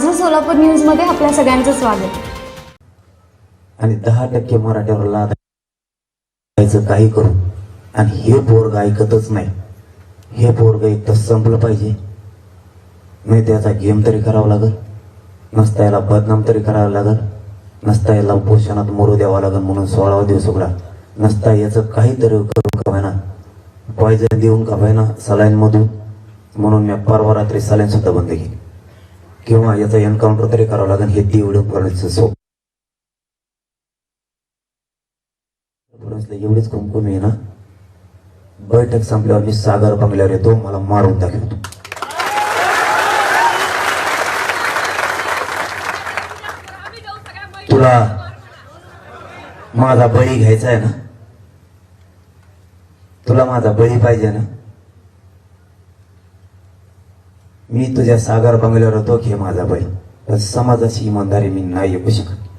माझं सोलापूर न्यूज मध्ये आपल्या सगळ्यांचं स्वागत. आणि 10% मराठीवर लादायचं काही करू आणि हे पोरग ऐकतच नाही. हे पोरग एक तर संपलं पाहिजे, नाही त्याचा गेम तरी करावा लागल, नसता याला बदनाम तरी करावं लागल, नसता याला उपोषणात मरू द्यावा लागल म्हणून 16 दिवस उघडा, नसता याचं काहीतरी करून का ना पॉयझन देऊन का ना सलाईन मधून, म्हणून मी परवा रात्री सलाईन सुद्धा बंद केली. किंवा याचा एन्काउंटर तरी करावं लागेल. हे तेवढं करायचं एवढीच कुमकुम आहे ना. बैठक संपल्यावर मी सागर बंगल्यावर येतो, मला मारून दाखवतो. तुला माझा बळी घ्यायचा आहे ना, तुला माझा बळी पाहिजे ना, मी तुझ्या सागर बंगल्यावर होतो, घे माझा बळी. पण समाजाची इमानदारी मी नाही ऐकू शकत.